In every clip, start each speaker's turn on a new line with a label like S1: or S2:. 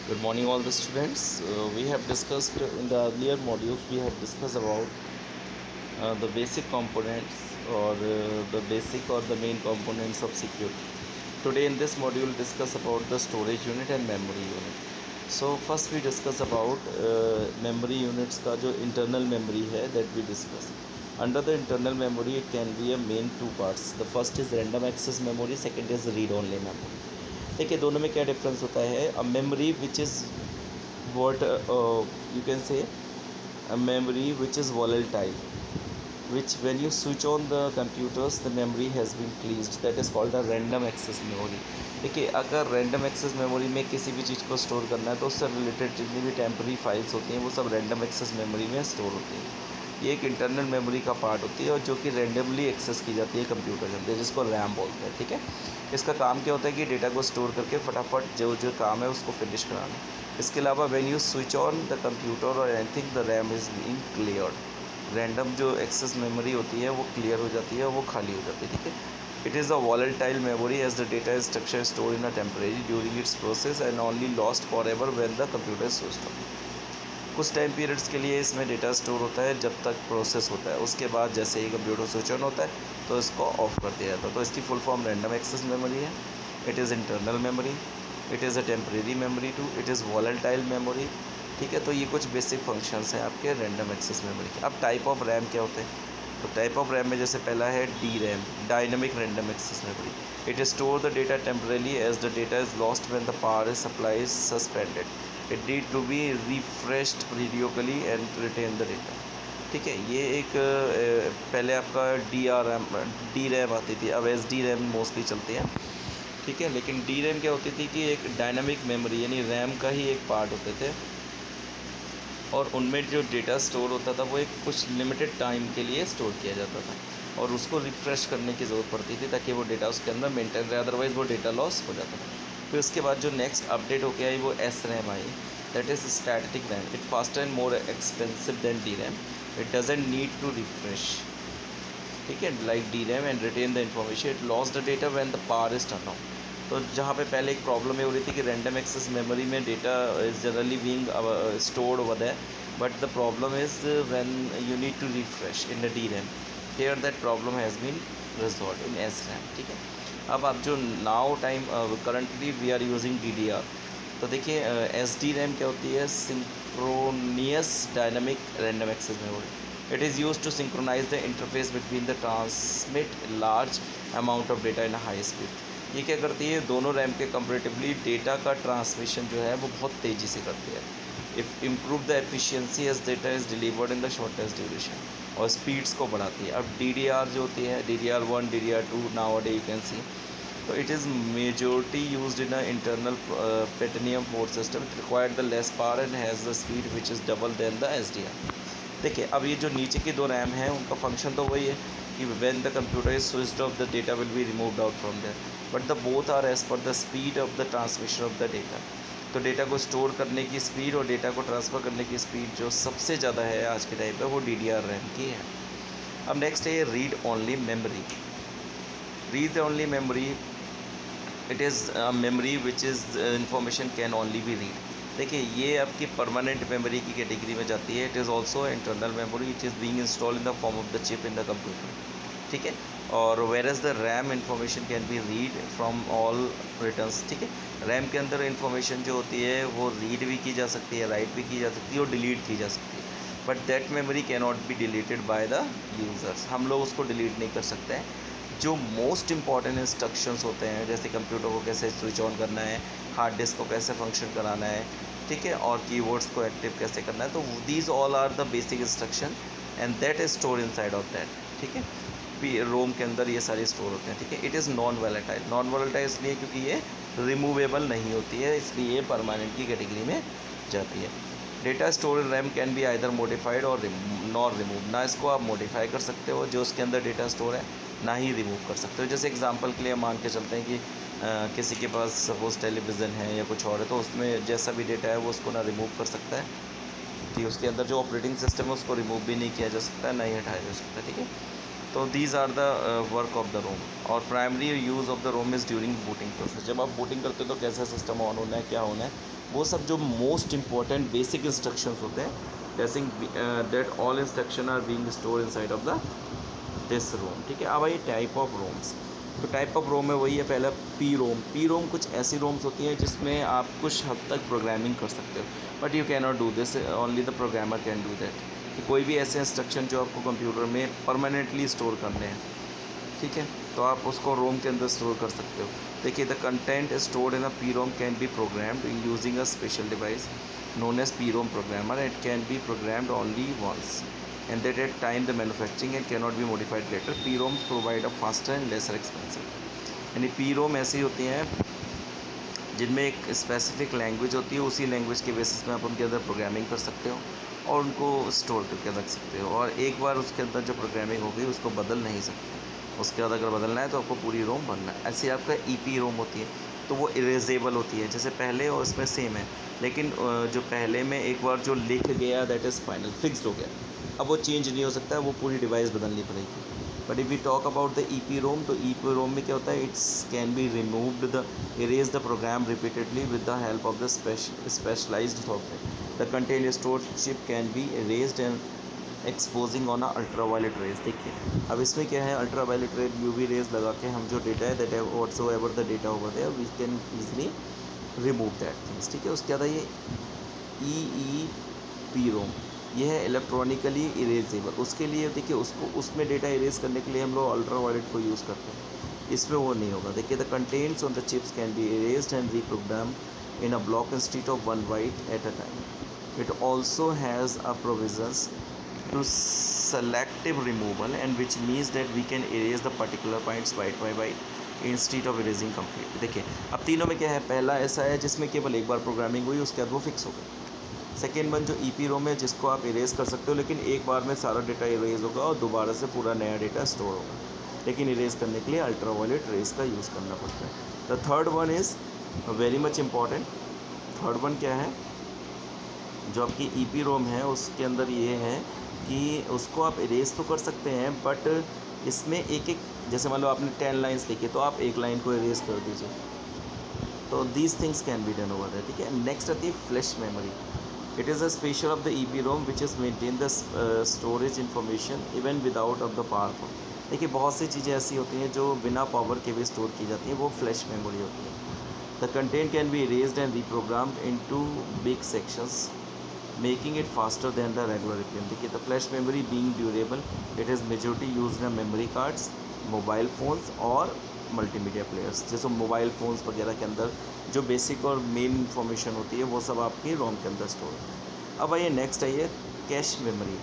S1: Good morning, all the students. We have discussed in the earlier modules. We have discussed about the basic components or the basic or the main components of CPU. Today in this module, discuss about the storage unit and memory unit. So first we discuss about memory units का जो internal memory है that we discuss. Under the internal memory, it can be a main two parts. The first is random access memory, second is read only memory. देखिए दोनों में क्या difference होता है. A memory which is what you can say a memory which is volatile, which when you switch on the computers the memory has been cleansed, that is called a random access memory. देखिए अगर random access memory में किसी भी चीज़ को store करना है तो उससे रिलेटेड जितनी भी टेम्पररी फाइल्स होती हैं वो सब रैंडम एक्सेस मेमोरी में स्टोर होती हैं. ये एक इंटरनल मेमोरी का पार्ट होती है और जो कि रैंडमली एक्सेस की जाती है कंप्यूटर के अंदर, जिसको रैम बोलते हैं. ठीक है, इसका काम क्या होता है कि डेटा को स्टोर करके फटाफट जो जो काम है उसको फिनिश कराना. इसके अलावा when you switch on the computer और anything the RAM is being cleared. Random जो एक्सेस मेमोरी होती है वो क्लियर हो जाती है, वो खाली हो जाती है. ठीक है, it is a volatile memory as the data structure store in a temporary during its process and only lost forever when the computer switched on. कुछ टाइम पीरियड्स के लिए इसमें डेटा स्टोर होता है जब तक प्रोसेस होता है. उसके बाद जैसे ही कंप्यूटर स्विच ऑन होता है तो इसको ऑफ कर दिया जाता है. तो इसकी full form random access memory है. It is internal memory, it is a temporary memory too, it is volatile memory. ठीक है, तो ये कुछ बेसिक फंक्शंस हैं आपके रैंडम एक्सेस मेमोरी के. अब टाइप ऑफ रैम क्या होते हैं? तो टाइप ऑफ रैम में जैसे पहला है D RAM, dynamic random access memory. It store the data temporarily as the data is lost when the power supply is suspended. It need to be refreshed periodically and retain the data. ठीक है, ये एक पहले आपका D RAM आती थी, अब S D RAM mostly चलती है. ठीक है, लेकिन डी रैम क्या होती थी कि एक डायनामिक मेमोरी यानी रैम का ही एक पार्ट होते थे और उनमें जो डेटा स्टोर होता था वो एक कुछ लिमिटेड टाइम के लिए स्टोर किया जाता था और उसको रिफ़्रेश करने की ज़रूरत पड़ती थी ताकि वो डेटा उसके अंदर मेंटेन रहे, अदरवाइज़ वो डेटा लॉस हो जाता था. फिर उसके बाद जो नेक्स्ट अपडेट होके आई वो एस रैम आई, that is static RAM. It faster and more expensive than D RAM. It doesn't need to refresh. ठीक है, like D RAM and retain the information. It loss the data when the power is turn on. तो जहाँ पे पहले एक problem ये हो रही थी कि रैंडम एक्सेस मेमोरी में data is generally being stored over there, but the problem is when you need to refresh in the DRAM. Here that problem has been resolved in SRAM. ठीक है, अब आप जो now time currently we are using DDR. तो देखिए S D RAM क्या होती है? Synchronous dynamic random access memory. It is use to synchronize the interface between the transmit large amount of data in high speed. ये क्या करती है? दोनों रैम के कंपेरेटिवली डेटा का ट्रांसमिशन जो है वो बहुत तेज़ी से करती है. If improve the efficiency as data is delivered in the shortest duration. और स्पीड्स को बढ़ाती है. अब डी डी आर जो होती है, DDR1, DDR2 now day you can see. तो it is majority used in a internal platinum 4 system. It required the less power and has the speed which is double than the SDR. देखिए अब ये जो नीचे की दो RAM हैं उनका फंक्शन तो वही है कि when the computer is switched off the data will be removed out from there, but the both are as per the speed of the transmission of the data. तो डेटा को store करने की speed और data को transfer करने की speed जो सबसे ज़्यादा है आज के टाइम पे वो DDR रैम की है. अब नेक्स्ट है read only memory. Read only memory, it is memory which is information can only be read. देखिए ये आपकी परमानेंट मेमोरी की कैटेगरी में जाती है. It is also internal memory. It is being install in the form of the chip in the computer. ठीक है, और where as the RAM information can be read from all returns. ठीक है, RAM के अंदर इंफॉर्मेशन जो होती है वो रीड भी की जा सकती है, राइट भी की जा सकती है और डिलीट की जा सकती है. But that memory can not be deleted by the users. हम लोग उसको डिलीट नहीं कर सकते हैं. जो मोस्ट इंपॉर्टेंट इंस्ट्रक्शंस होते हैं जैसे कंप्यूटर को कैसे स्विच ऑन करना है, हार्ड डिस्क को कैसे फंक्शन कराना है, ठीक है, और कीवर्ड्स को एक्टिव कैसे करना है, तो these all are the basic instruction and that is store inside of that. ठीक है, रोम के अंदर ये सारे स्टोर होते हैं. ठीक है, it is non volatile. Non volatile इसलिए क्योंकि ये रिमूवेबल नहीं होती है, इसलिए ये परमानेंट की कैटेगरी में जाती है. Data store in RAM can be either modified और नॉर रिमूव. ना इसको आप मॉडिफाई कर सकते हो जो उसके अंदर डेटा स्टोर है, ना ही रिमूव कर सकते हो. जैसे एग्जांपल के लिए मान के चलते हैं कि किसी के पास सपोज टेलीविज़न है या कुछ और है, तो उसमें जैसा भी डेटा है वो उसको ना रिमूव कर सकता है कि उसके अंदर जो ऑपरेटिंग सिस्टम है उसको रिमूव भी नहीं किया जा सकता है, ना ही हटाया जा सकता है. ठीक है, तो these are the work of the ROM. और primary use of the ROM is during booting process. जब आप बूटिंग करते हो तो कैसा सिस्टम ऑन होना है, क्या होना है, वो सब जो मोस्ट इम्पॉर्टेंट बेसिक इंस्ट्रक्शंस होते हैं, जैसे that all instruction are being store inside of the this ROM. ठीक है, अब आइए टाइप ऑफ रोम्स। तो टाइप ऑफ रोम में वही है, पहला पी रोम। पी रोम कुछ ऐसी रोम्स होती हैं जिसमें आप कुछ हद तक प्रोग्रामिंग कर सकते हो, but you can not do this, only the programmer can do that. कि कोई भी ऐसे इंस्ट्रक्शन जो आपको कंप्यूटर में परमानेंटली स्टोर करने हैं, ठीक है, तो आप उसको रोम के अंदर स्टोर कर सकते हो। देखिए, the content stored in a P ROM can be programmed using a special device known as PROM programmer. It can be programmed only once and that at time the manufacturing and cannot be modified later. PROMs provide a faster and lesser expensive. यानी PROM ऐसी होती हैं जिनमें एक specific language होती है, उसी language के बेसिस में आप उनके अंदर प्रोग्रामिंग कर सकते हो और उनको स्टोर करके रख सकते हो, और एक बार उसके अंदर जो प्रोग्रामिंग हो गई उसको बदल नहीं सकते। उसके बाद अगर बदलना है तो आपको पूरी रोम बदलना है। ऐसे आपका EPROM होती है, तो वो इरेजेबल होती है, जैसे पहले और इसमें सेम है, लेकिन जो पहले में एक बार जो लिख गया दैट इज़ फाइनल, फिक्स्ड हो गया, अब वो चेंज नहीं हो सकता है, वो पूरी डिवाइस बदलनी पड़ेगी। But if we talk about the EPROM, तो EPROM में क्या होता है, its can be removed the erase the program repeatedly with the help of the specialized software. The content stored chip can be erased and exposing on ultraviolet rays. देखिए, अब इसमें क्या है, अल्ट्रावायलेट रेज UV रेज लगा के हम जो data है दैट है whatsoever the data over there we can easily remove that things. ठीक है, उसके बाद ये EEPROM, ये है इलेक्ट्रॉनिकली इरेजेबल। उसके लिए देखिए, उसको उसमें डेटा इरेज करने के लिए हम लोग अल्ट्रावायलेट को यूज़ करते हैं, इसमें वो नहीं होगा। देखिए, the contents on the chips can be erased and reprogram in a block instead of one byte at a time. It also has a provisions to selective removal, and which means that we can erase the particular points byte by byte instead of erasing complete। देखिए, अब तीनों में क्या है, पहला ऐसा है जिसमें केवल एक बार प्रोग्रामिंग हुई, उसके बाद वो फिक्स हो गई। सेकेंड वन जो EPROM है, जिसको आप इरेज कर सकते हो, लेकिन एक बार में सारा डेटा इरेज होगा और दोबारा से पूरा नया डेटा स्टोर होगा, लेकिन इरेज करने के लिए अल्ट्रावायलेट रेज का यूज़ करना पड़ता है। The third one is very much important. Third one क्या है, जो आपकी EPROM है उसके अंदर ये है कि उसको आप इरेज तो कर सकते हैं, बट इसमें एक एक, जैसे मान लो आपने 10 लाइन्स लिखी, तो आप एक लाइन को इरेज कर दीजिए, तो these things can be done over that. ठीक है, नेक्स्ट आती है flash memory. It is a special of the EPROM which is maintain the storage information even without of the power. देखिए, बहुत सी चीज़ें ऐसी होती हैं जो बिना पावर के भी स्टोर की जाती हैं, वो फ्लैश मेमोरी होती है। The content can be erased and reprogrammed into big sections making it faster than the regular APM। देखिए, the flash memory being durable, it is majority used in memory cards, mobile phones और multimedia players. जैसे mobile phones वगैरह के अंदर जो basic और main information होती है वो सब आपकी रोम के अंदर स्टोर है। अब आइए नेक्स्ट आइए cache memory.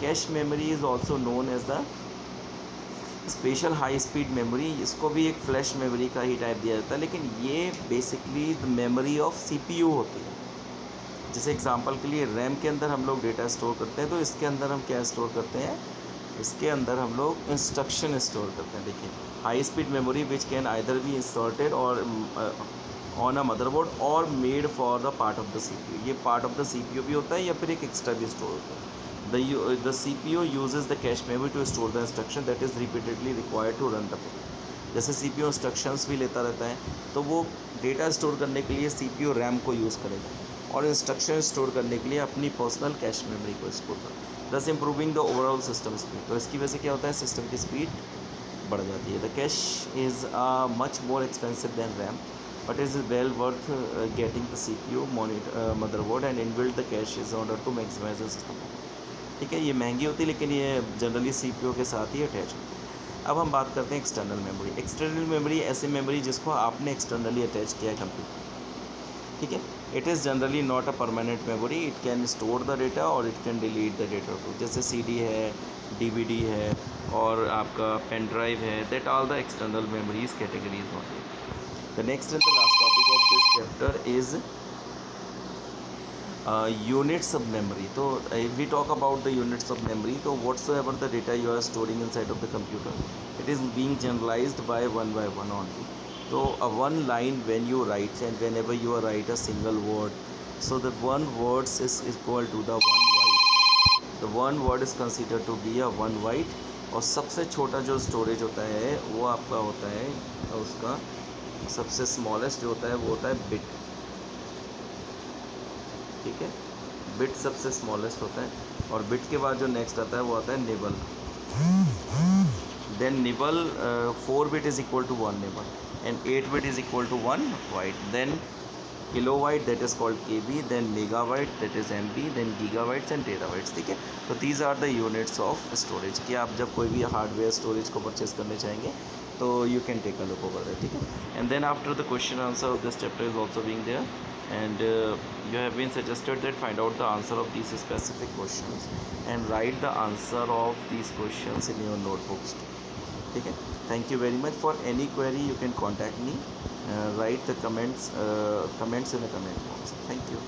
S1: Cache memory is also known as the special high speed memory. इसको भी एक फ्लैश मेमोरी का ही टाइप दिया जाता है, लेकिन ये basically the memory of CPU होती है। जैसे एग्जांपल के लिए रैम के अंदर हम लोग डेटा स्टोर करते हैं, तो इसके अंदर हम क्या स्टोर करते हैं, इसके अंदर हम लोग इंस्ट्रक्शन स्टोर करते हैं। देखिए, high speed memory which can either be inserted और ऑन अ मदरबोर्ड और made for the part of the CPU। ये पार्ट ऑफ द CPU भी होता है या फिर एक एक्स्ट्रा भी स्टोर होता है। The CPU uses the cache memory to store the instruction that is repeatedly required to run the program. जैसे CPU इंस्ट्रक्शंस भी लेता रहता है, तो वो डेटा स्टोर करने के लिए CPU रैम को यूज़ करेगा और इंस्ट्रक्शन स्टोर करने के लिए अपनी पर्सनल कैश मेमोरी को स्टोर करेगा, दस improving the overall system speed. तो इसकी वजह से क्या होता है, सिस्टम की स्पीड बढ़ जाती है। The cache is much more expensive than RAM, but is well worth getting the CPU motherboard and inbuilt the cache is order to maximize the system. ठीक है, ये महंगी होती है, लेकिन ये जनरली CPU के साथ ही अटैच होती है। अब हम बात करते हैं एक्सटर्नल मेमोरी। एक्सटर्नल मेमोरी ऐसी मेमोरी जिसको आपने एक्सटर्नली अटैच किया है कंप्यूटर। ठीक है, it is generally not a permanent memory, it can store the data और it can delete the data too. जैसे CD है, DVD है और आपका पेन ड्राइव है, that all the external memories categories होती है। The next and the last topic of this chapter is units of memory। तो if we talk about the units of memory, तो whatsoever the data you are storing inside of the computer, it is being generalized by one only। तो one line when you write and whenever you write a single word, so the one words is equal to the one byte। the one word is considered to be a one byte। और सबसे छोटा जो storage होता है वो आपका होता है, उसका सबसे स्मॉलेस्ट जो होता है वो होता है बिट। ठीक है, बिट सबसे स्मॉलेस्ट होता है, और बिट के बाद जो नेक्स्ट आता है वो आता है nibble. Then nibble 4 bit is equal to 1 nibble, and 8 bit is equal to 1 byte. Then kilobyte, that is called kb, then megabyte, that is mb, then gigabytes and terabytes, ठीक है। तो these are the units of storage, कि आप जब कोई भी hardware storage को purchase करने चाहेंगे तो you can take a look over there, ठीक है। And then after the question answer of this chapter is also being there, and you have been suggested that find out the answer of these specific questions and write the answer of these questions in your notebooks, ठीक है। Thank you very much. For any query you can contact me, right the comments in the comment box. Thank you.